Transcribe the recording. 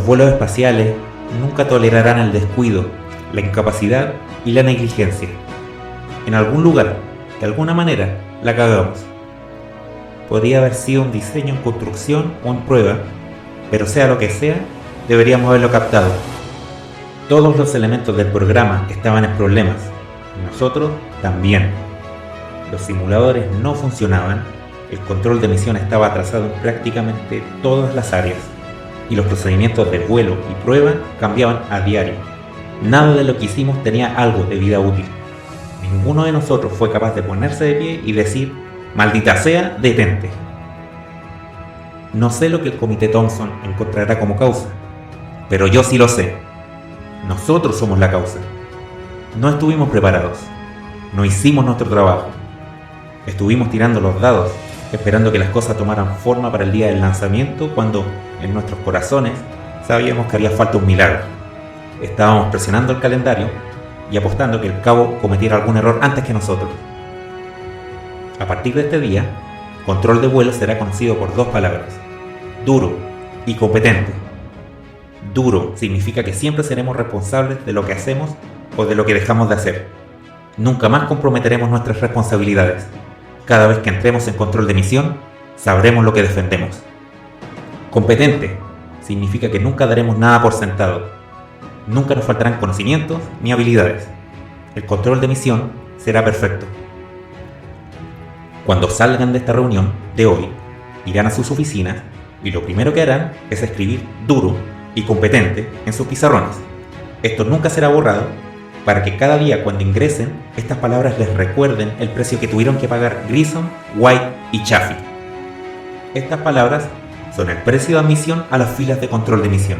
vuelos espaciales nunca tolerarán el descuido, la incapacidad y la negligencia. En algún lugar, de alguna manera, la cagamos. Podría haber sido un diseño en construcción o en prueba, pero sea lo que sea, deberíamos haberlo captado. Todos los elementos del programa estaban en problemas, y nosotros también. Los simuladores no funcionaban, el control de misión estaba atrasado en prácticamente todas las áreas, y los procedimientos de vuelo y prueba cambiaban a diario. Nada de lo que hicimos tenía algo de vida útil. Ninguno de nosotros fue capaz de ponerse de pie y decir: maldita sea, detente. No sé lo que el Comité Thompson encontrará como causa, pero yo sí lo sé. Nosotros somos la causa. No estuvimos preparados. No hicimos nuestro trabajo. Estuvimos tirando los dados, esperando que las cosas tomaran forma para el día del lanzamiento, cuando en nuestros corazones sabíamos que haría falta un milagro. Estábamos presionando el calendario y apostando que el cabo cometiera algún error antes que nosotros. A partir de este día, control de vuelo será conocido por dos palabras: duro y competente. Duro significa que siempre seremos responsables de lo que hacemos o de lo que dejamos de hacer. Nunca más comprometeremos nuestras responsabilidades. Cada vez que entremos en control de misión, sabremos lo que defendemos. Competente significa que nunca daremos nada por sentado. Nunca nos faltarán conocimientos ni habilidades. El control de misión será perfecto. Cuando salgan de esta reunión de hoy, irán a sus oficinas y lo primero que harán es escribir duro y competente en sus pizarrones. Esto nunca será borrado, para que cada día cuando ingresen, estas palabras les recuerden el precio que tuvieron que pagar Grissom, White y Chaffee. Estas palabras son el precio de admisión a las filas de control de misión.